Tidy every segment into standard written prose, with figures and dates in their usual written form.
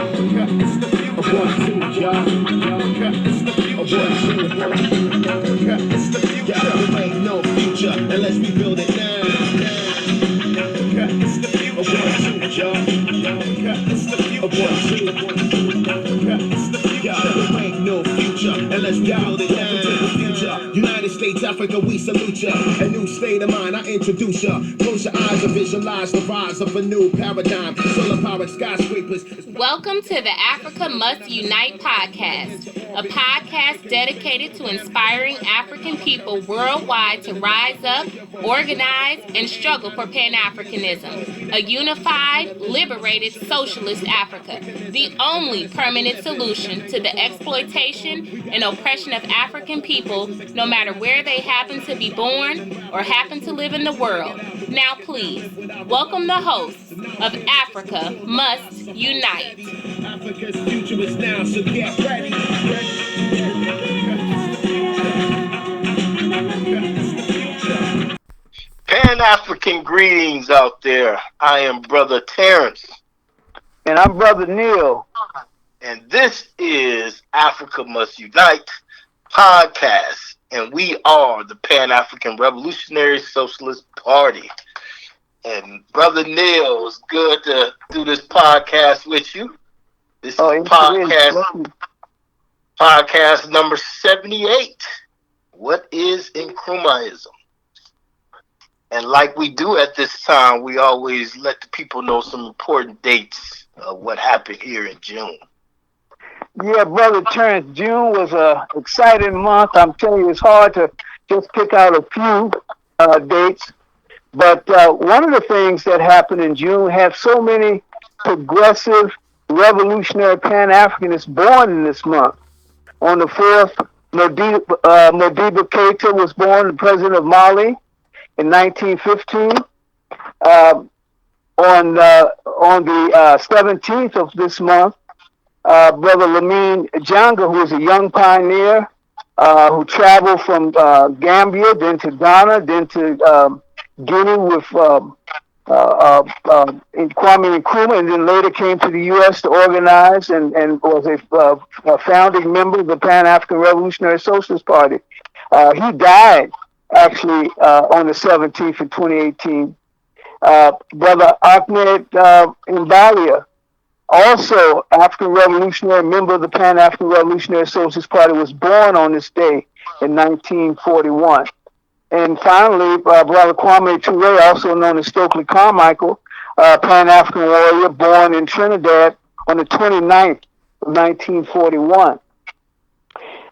There ain't no future unless we build it now. There ain't no future unless we build it now. United States, Africa, we salute ya. A new state of mind, I introduce ya. Close your eyes and visualize the rise of a new paradigm. Solar powered skyscrapers. Welcome to the Africa Must Unite podcast, a podcast dedicated to inspiring African people worldwide to rise up, organize, and struggle for Pan-Africanism, a unified, liberated, socialist Africa, the only permanent solution to the exploitation and oppression of African people, no matter where they happen to be born or happen to live in the world. Now please, welcome the hosts of Africa Must Unite. Africa's future is now, so get ready. Pan-African greetings out there. I am Brother Terrence. And I'm Brother Neil. And this is Africa Must Unite podcast. And we are the Pan-African Revolutionary Socialist Party. And Brother Neil, it's good to do this podcast with you. This is podcast number 78. What is Nkrumaism? And like we do at this time, we always let the people know some important dates of what happened here in June. Yeah, Brother Terrence, June was an exciting month. I'm telling you, it's hard to just pick out a few dates. But one of the things that happened in June had so many progressive, revolutionary Pan-Africanists born in this month. On the 4th, Modibo Keita was born, the president of Mali, in 1915. On the 17th of this month, Brother Lamine Janga, who was a young pioneer who traveled from Gambia, then to Ghana, then to Guinea with Kwame Nkrumah, and then later came to the U.S. to organize and was a founding member of the Pan-African Revolutionary Socialist Party. He died, actually, on the 17th of 2018. Brother Ahmed Mbalia, also African revolutionary, member of the Pan-African Revolutionary Socialist Party, was born on this day in 1941. And finally, Brother Kwame Ture, also known as Stokely Carmichael, Pan-African warrior, born in Trinidad on the 29th of 1941.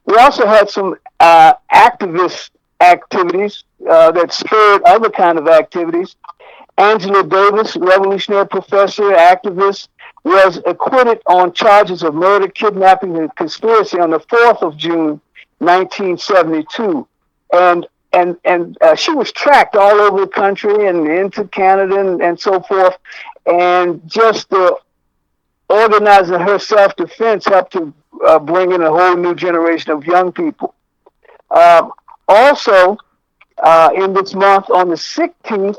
We also had some activist activities that spurred other kind of activities. Angela Davis, revolutionary professor, activist, was acquitted on charges of murder, kidnapping, and conspiracy on the 4th of June, 1972. And she was tracked all over the country and into Canada and so forth. And just the organizing her self-defense helped to bring in a whole new generation of young people. Also, in this month, on the 16th,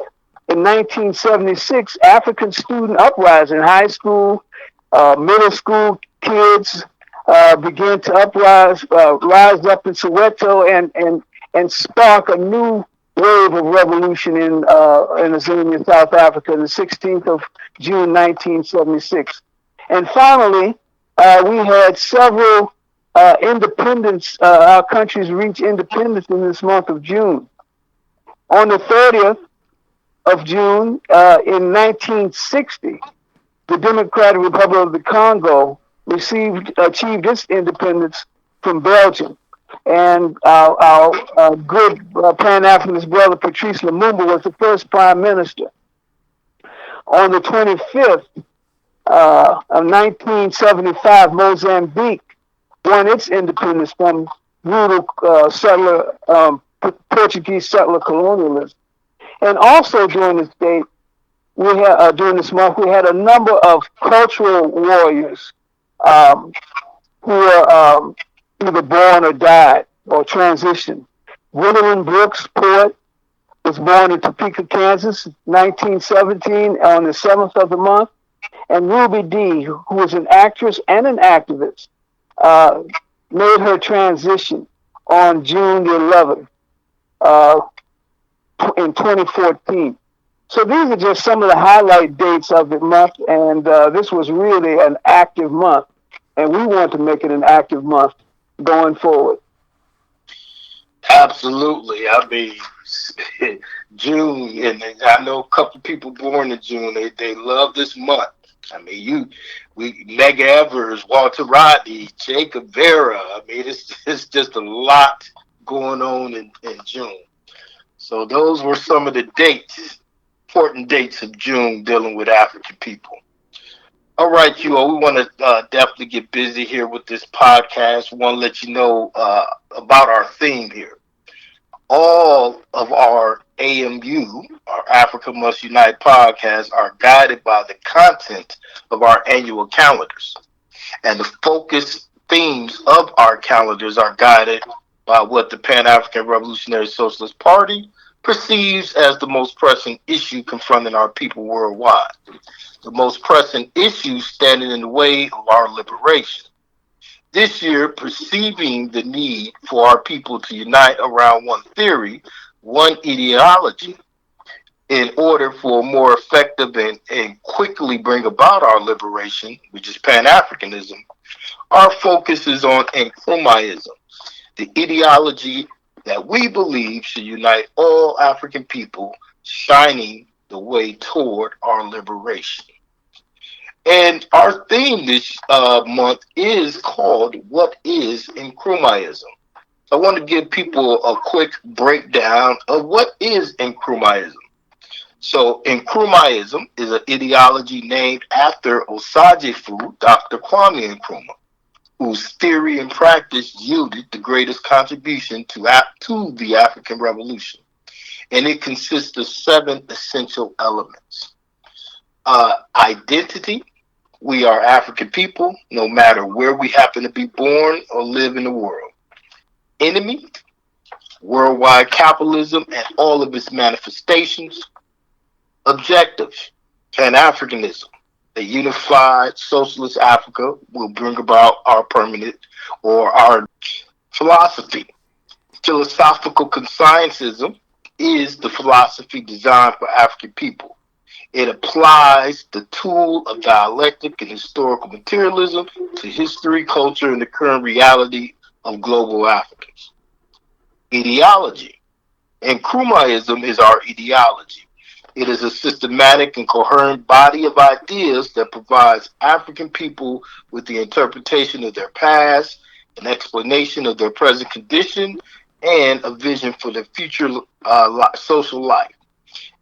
in 1976, African student uprising, high school, middle school kids began to rise up in Soweto and spark a new wave of revolution in Azania, South Africa, on the 16th of June, 1976. And finally, we had several independence, our countries reached independence in this month of June. On the 30th of June, in 1960, the Democratic Republic of the Congo achieved its independence from Belgium. And our good Pan-Africanist brother, Patrice Lumumba, was the first prime minister. On the 25th of 1975, Mozambique won its independence from brutal Portuguese settler colonialism. And also during this date, during this month, we had a number of cultural warriors who were either born or died or transitioned. Gwendolyn Brooks, poet, was born in Topeka, Kansas, 1917, on the 7th of the month. And Ruby Dee, who was an actress and an activist, uh, made her transition on June the 11th uh, in 2014. So these are just some of the highlight dates of the month, and this was really an active month, and we want to make it an active month going forward. Absolutely. I mean, June, and I know a couple people born in June. They love this month. I mean, we Mega Evers, Walter Rodney, Jacob Vera. I mean, it's just a lot going on in June. So those were some of the dates, important dates of June dealing with African people. All right, you all. We want to definitely get busy here with this podcast. We want to let you know about our theme here. All of our AMU, our Africa Must Unite podcasts, are guided by the content of our annual calendars. And the focus themes of our calendars are guided by what the Pan African Revolutionary Socialist Party perceives as the most pressing issue confronting our people worldwide, the most pressing issue standing in the way of our liberation. This year, perceiving the need for our people to unite around one theory, one ideology, in order for more effective and quickly bring about our liberation, which is Pan Africanism, our focus is on Nkrumaism, the ideology that we believe should unite all African people, shining the way toward our liberation. And our theme this month is called What is Nkrumaism? I want to give people a quick breakdown of what is Nkrumaism. So, Nkrumaism is an ideology named after Osagyefo, Dr. Kwame Nkrumah, whose theory and practice yielded the greatest contribution to the African Revolution. And it consists of 7 essential elements. Identity. We are African people, no matter where we happen to be born or live in the world. Enemy. Worldwide capitalism and all of its manifestations. Objective. Pan-Africanism. A unified socialist Africa will bring about our permanent or our philosophy. Philosophical conscientism is the philosophy designed for African people. It applies the tool of dialectic and historical materialism to history, culture, and the current reality of global Africans. Ideology. Nkrumaism is our ideology. It is a systematic and coherent body of ideas that provides African people with the interpretation of their past, an explanation of their present condition, and a vision for their future social life.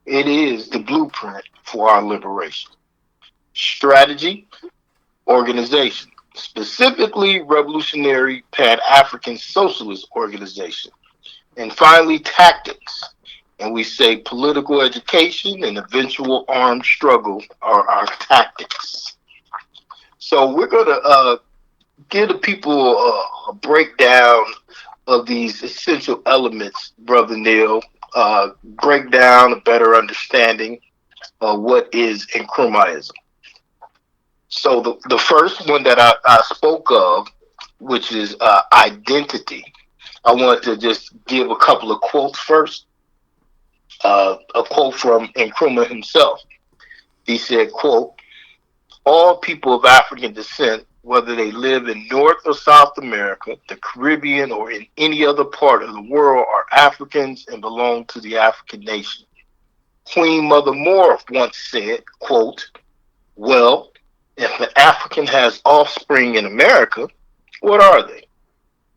It is the blueprint for our liberation. Strategy, organization, specifically Revolutionary Pan-African Socialist Organization. And finally, tactics. And we say political education and eventual armed struggle are our tactics. So we're going to give the people a breakdown of these essential elements, Brother Neil. Break down a better understanding of what is Nkrumaism. So the first one that I spoke of, which is identity, I want to just give a couple of quotes first. A quote from Nkrumah himself. He said, quote, all people of African descent, whether they live in North or South America, the Caribbean, or in any other part of the world, are Africans and belong to the African nation. Queen Mother Moore once said, quote, well, if an African has offspring in America, what are they?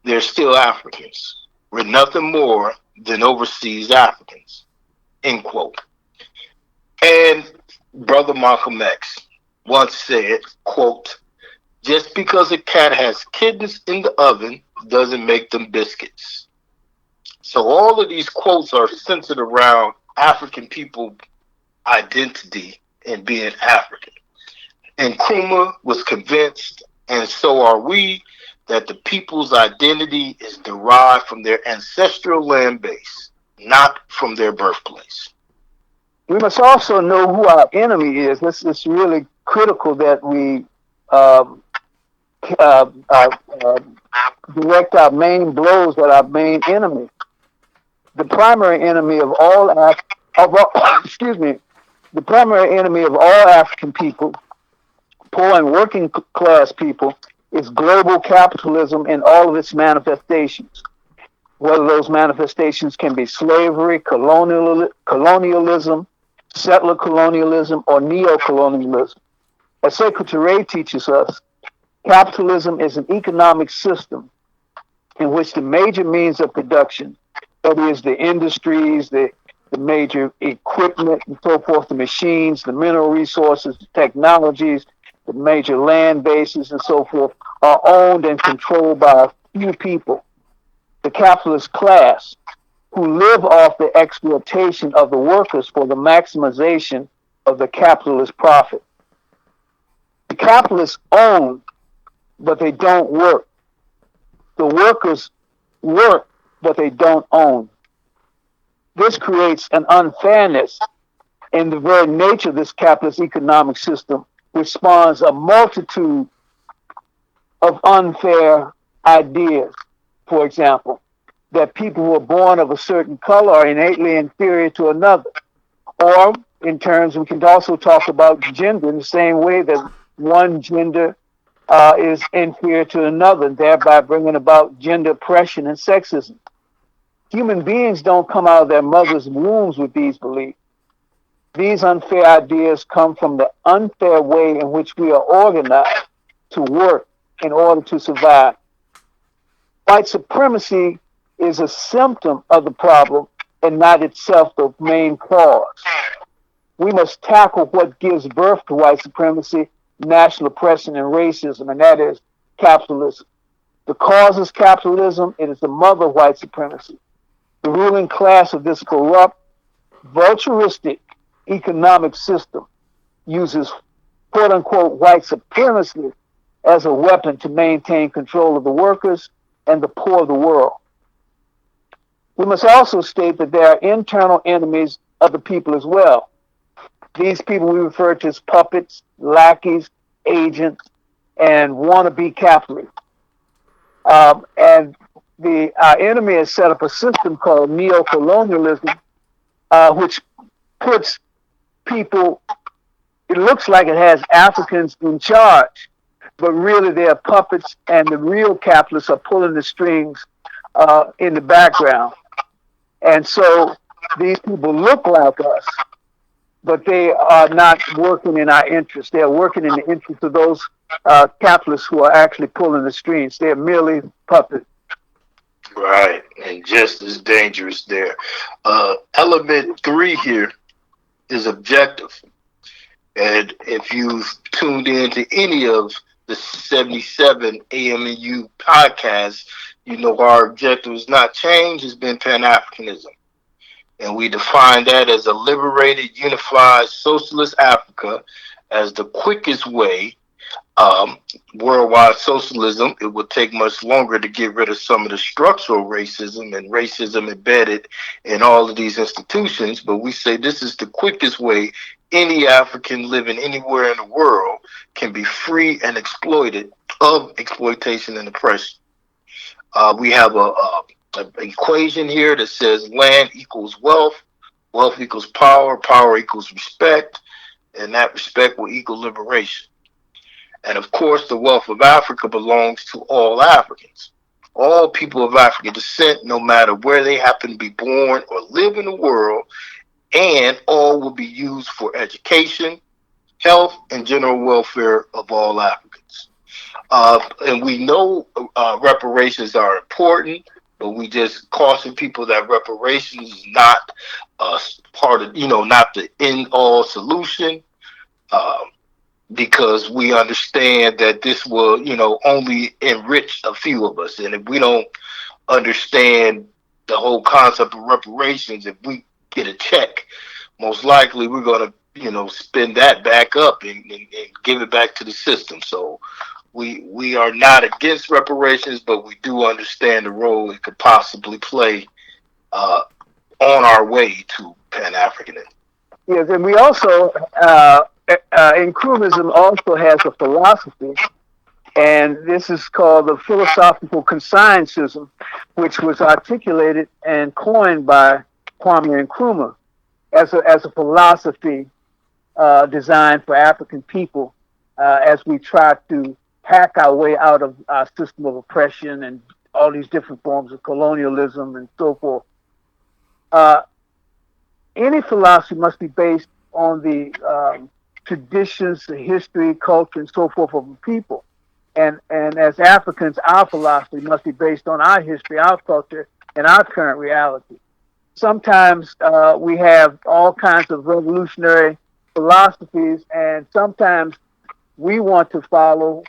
They're still Africans. We're nothing more than overseas Africans, end quote. And Brother Malcolm X once said, quote, just because a cat has kittens in the oven doesn't make them biscuits. So all of these quotes are centered around African people identity and being African. And Nkrumah was convinced, and so are we, that the people's identity is derived from their ancestral land base, not from their birthplace. We must also know who our enemy is. It's really critical that we uh, uh, uh, uh, direct our main blows at our main enemy. The primary enemy of excuse me, the primary enemy of all African people, poor and working class people, is global capitalism in all of its manifestations. Whether those manifestations can be slavery, colonialism, settler colonialism, or neo-colonialism. As Secretary teaches us, capitalism is an economic system in which the major means of production, that is, the industries, the major equipment and so forth, the machines, the mineral resources, the technologies, the major land bases and so forth, are owned and controlled by a few people, the capitalist class, who live off the exploitation of the workers for the maximization of the capitalist profit. The capitalists own, but they don't work. The workers work, but they don't own. This creates an unfairness in the very nature of this capitalist economic system, which spawns a multitude of unfair ideas. For example, that people who are born of a certain color are innately inferior to another. Or, in terms, we can also talk about gender in the same way that one gender is inferior to another, thereby bringing about gender oppression and sexism. Human beings don't come out of their mother's wombs with these beliefs. These unfair ideas come from the unfair way in which we are organized to work in order to survive. White supremacy is a symptom of the problem and not itself the main cause. We must tackle what gives birth to white supremacy, national oppression, and racism, and that is capitalism. The cause is capitalism, it is the mother of white supremacy. The ruling class of this corrupt, vulturistic economic system uses quote unquote white supremacy as a weapon to maintain control of the workers and the poor of the world. We must also state that there are internal enemies of the people as well. These people we refer to as puppets, lackeys, agents, and wannabe capitalists. And our enemy has set up a system called neo-colonialism, which puts people, it looks like it has Africans in charge, but really they're puppets, and the real capitalists are pulling the strings in the background. And so these people look like us, but they are not working in our interest. They are working in the interest of those capitalists who are actually pulling the strings. They are merely puppets. Right, and just as dangerous there. Element three here is objective. And if you've tuned in to any of the 77 AMU podcasts, you know our objective has not changed. It's been Pan-Africanism. And we define that as a liberated, unified, socialist Africa as the quickest way. Worldwide socialism, it would take much longer to get rid of some of the structural racism and racism embedded in all of these institutions. But we say this is the quickest way any African living anywhere in the world can be free and exploited of exploitation and oppression. We have a equation here that says land equals wealth, wealth equals power, power equals respect, and that respect will equal liberation. And of course, the wealth of Africa belongs to all Africans, all people of African descent, no matter where they happen to be born or live in the world, and all will be used for education, health, and general welfare of all Africans. And we know reparations are important, but we just caution people that reparations is not part of, not the end all solution. Um, because we understand that this will, only enrich a few of us. And if we don't understand the whole concept of reparations, if we get a check, most likely we're going to, spend that back up and give it back to the system. So we are not against reparations, but we do understand the role it could possibly play on our way to Pan-Africanism. Yes, and we also, Nkrumaism also has a philosophy, and this is called the philosophical consignism, which was articulated and coined by Kwame Nkrumah as a philosophy designed for African people as we try to hack our way out of our system of oppression and all these different forms of colonialism and so forth. Uh, any philosophy must be based on the traditions, the history, culture, and so forth of the people. And as Africans, our philosophy must be based on our history, our culture, and our current reality. Sometimes we have all kinds of revolutionary philosophies, and sometimes we want to follow.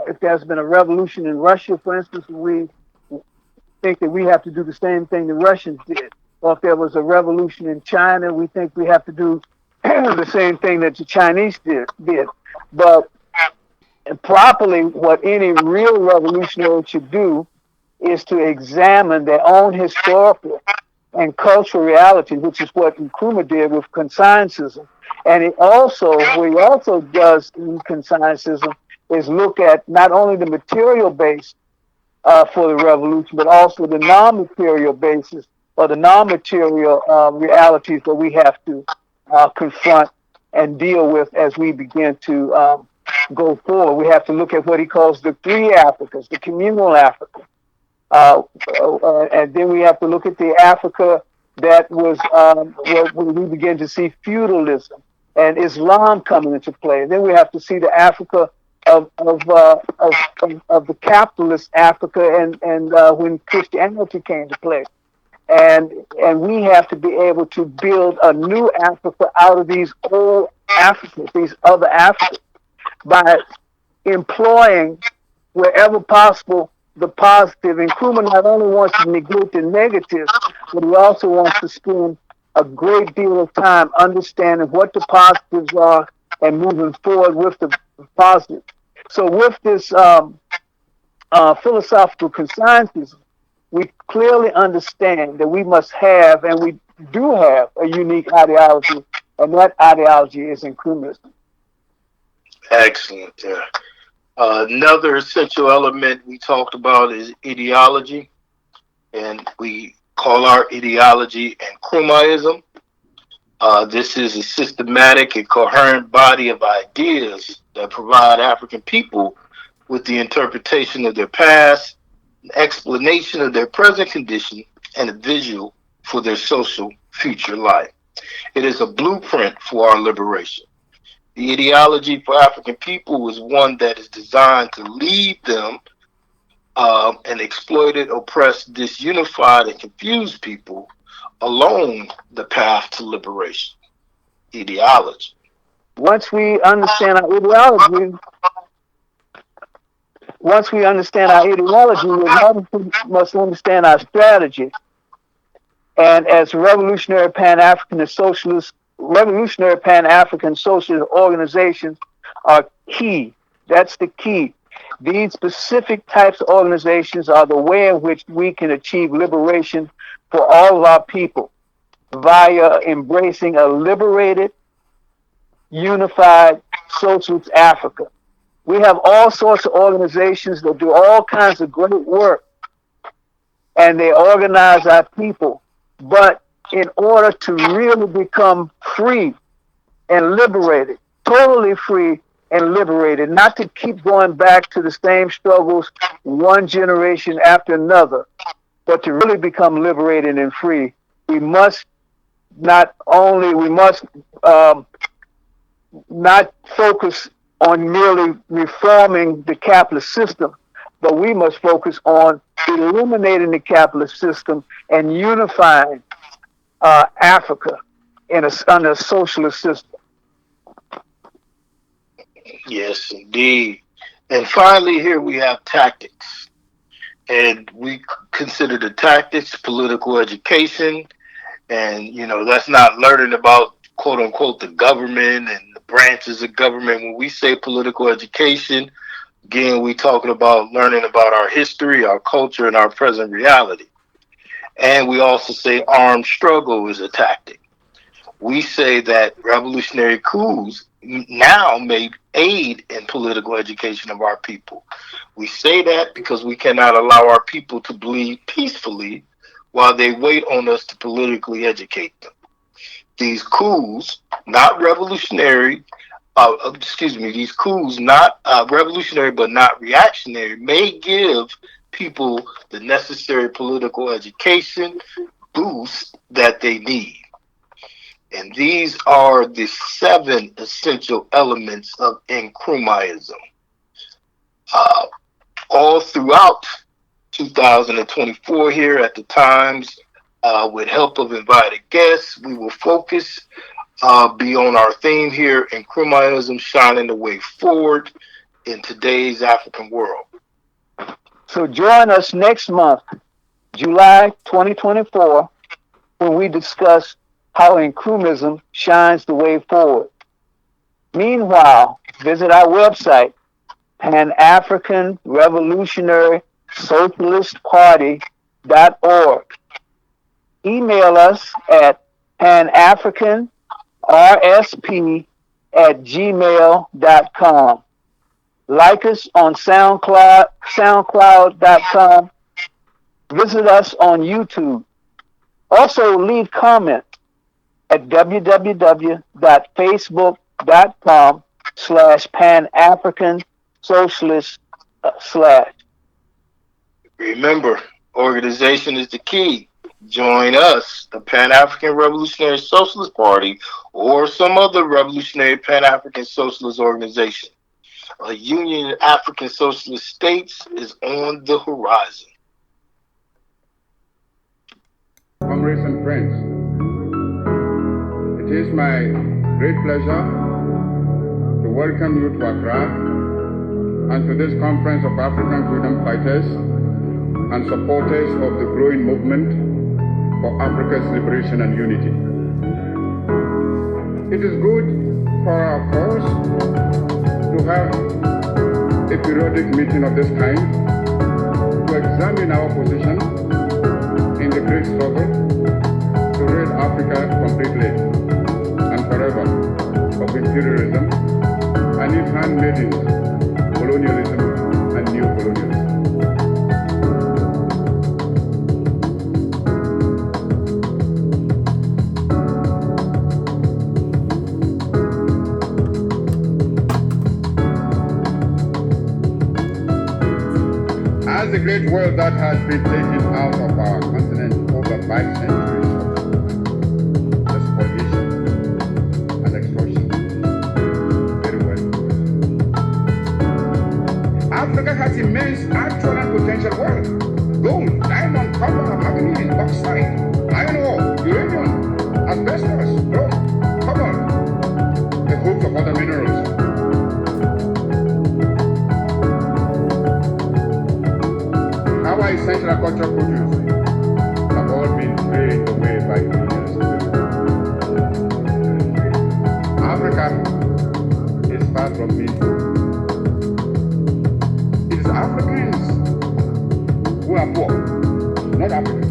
If there's been a revolution in Russia, for instance, we think that we have to do the same thing the Russians did. Or if there was a revolution in China, we think we have to do the same thing that the Chinese did. But properly, what any real revolutionary should do is to examine their own historical and cultural reality, which is what Nkrumah did with consignism. And what he also does in consignism is look at not only the material base for the revolution, but also the non-material basis or the non-material realities that we have to confront and deal with as we begin to go forward. We have to look at what he calls the three Africas, the communal Africa. And then we have to look at the Africa that was when we begin to see feudalism and Islam coming into play. And then we have to see the Africa of the capitalist Africa and when Christianity came to play. And we have to be able to build a new Africa out of these old Africans, these other Africans, by employing wherever possible the positive. And Nkrumah not only wants to negate the negative, but he also wants to spend a great deal of time understanding what the positives are and moving forward with the positive. So with this philosophical consensus, we clearly understand that we must have, and we do have, a unique ideology, and that ideology is Nkrumaism. Excellent. Another essential element we talked about is ideology, and we call our ideology Nkrumaism. This is a systematic and coherent body of ideas that provide African people with the interpretation of their past, an explanation of their present condition, and a visual for their social future life. It is a blueprint for our liberation. The ideology for African people is one that is designed to lead them and exploited, oppressed, disunified, and confused people along the path to liberation. Ideology. Once we understand our ideology, we must understand our strategy. And as revolutionary Pan-Africanist socialist, revolutionary Pan-African socialist organizations are key. That's the key. These specific types of organizations are the way in which we can achieve liberation for all of our people via embracing a liberated, unified socialist Africa. We have all sorts of organizations that do all kinds of great work, and they organize our people. But in order to really become free and liberated, totally free and liberated, not to keep going back to the same struggles one generation after another, but to really become liberated and free, we must not focus on merely reforming the capitalist system, but we must focus on eliminating the capitalist system and unifying Africa under a socialist system. Yes, indeed. And finally, here we have tactics. And we consider the tactics political education. And, that's not learning about, quote unquote, the government and the branches of government. When we say political education, again, we talking about learning about our history, our culture, and our present reality. And we also say armed struggle is a tactic. We say that revolutionary coups now may aid in political education of our people. We say that because we cannot allow our people to bleed peacefully while they wait on us to politically educate them. These coups, not revolutionary, these coups, not revolutionary but not reactionary, may give people the necessary political education boost that they need. And these are the 7 essential elements of Nkrumaism. Uh, all throughout 2024 here at the Times, with help of invited guests, we will focus be on our theme here, Nkrumaism shining the way forward in today's African world. So join us next month, July 2024, when we discuss how Nkrumaism shines the way forward. Meanwhile, visit our website, Pan-African Revolutionary Socialist Party.org. Email us at panafricanrsp@gmail.com. Like us on SoundCloud.com. Visit us on YouTube. Also, leave comments at www.facebook.com/Pan-African Socialist /. Remember, organization is the key. Join us, the Pan-African Revolutionary Socialist Party, or some other revolutionary Pan-African Socialist organization. A union of African Socialist states is on the horizon. Comrades and friends, it is my great pleasure to welcome you to Accra and to this conference of African freedom fighters and supporters of the growing movement for Africa's liberation and unity. It is good for our cause to have a periodic meeting of this kind to examine our position in the great struggle to rid Africa completely and forever of imperialism and its handmaidens, colonialism and neo-colonialism. As the great wealth that has been taken out of our continent over 5 centuries of spoliation and extortion, very well. Africa has immense actual and potential wealth: gold, diamond, copper, manganese, bauxite, iron ore, uranium, asbestos, chrome, cobalt, the hopes of other minerals. Our essential agricultural produce have all been drained away by colonial Africa is far from being poor. It is Africans who are poor, not Africans.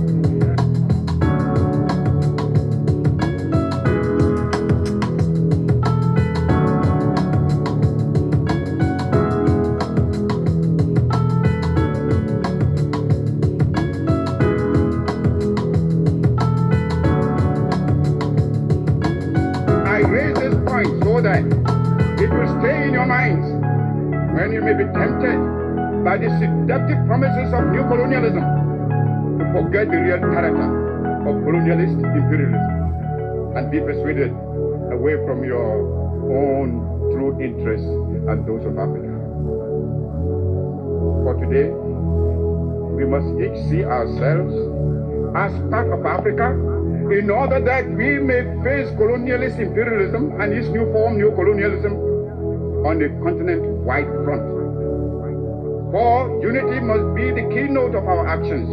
I raise this point so that it will stay in your minds when you may be tempted by the seductive promises of new colonialism to forget the real character of colonialist imperialism and be persuaded away from your own true interests and those of Africa. For today, we must each see ourselves as part of Africa in order that we may face colonialist imperialism and its new form, neo-colonialism, on a continent-wide front. For unity must be the keynote of our actions.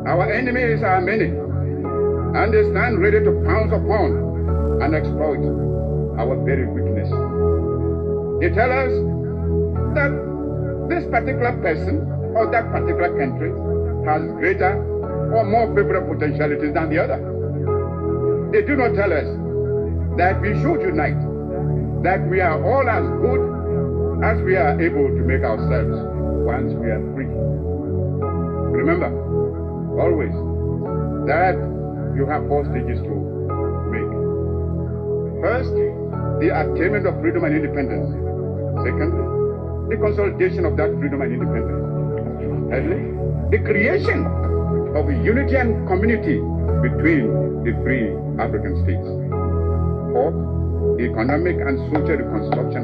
Our enemies are many, and they stand ready to pounce upon and exploit our very weakness. They tell us that this particular person or that particular country has greater or more favorable potentialities than the other. They do not tell us that we should unite, that we are all as good as we are able to make ourselves once we are free. Remember, always, that you have 4 stages to make. First, the attainment of freedom and independence. Second, the consolidation of that freedom and independence. Thirdly, the creation of unity and community between the free African states. Fourth, the economic and social reconstruction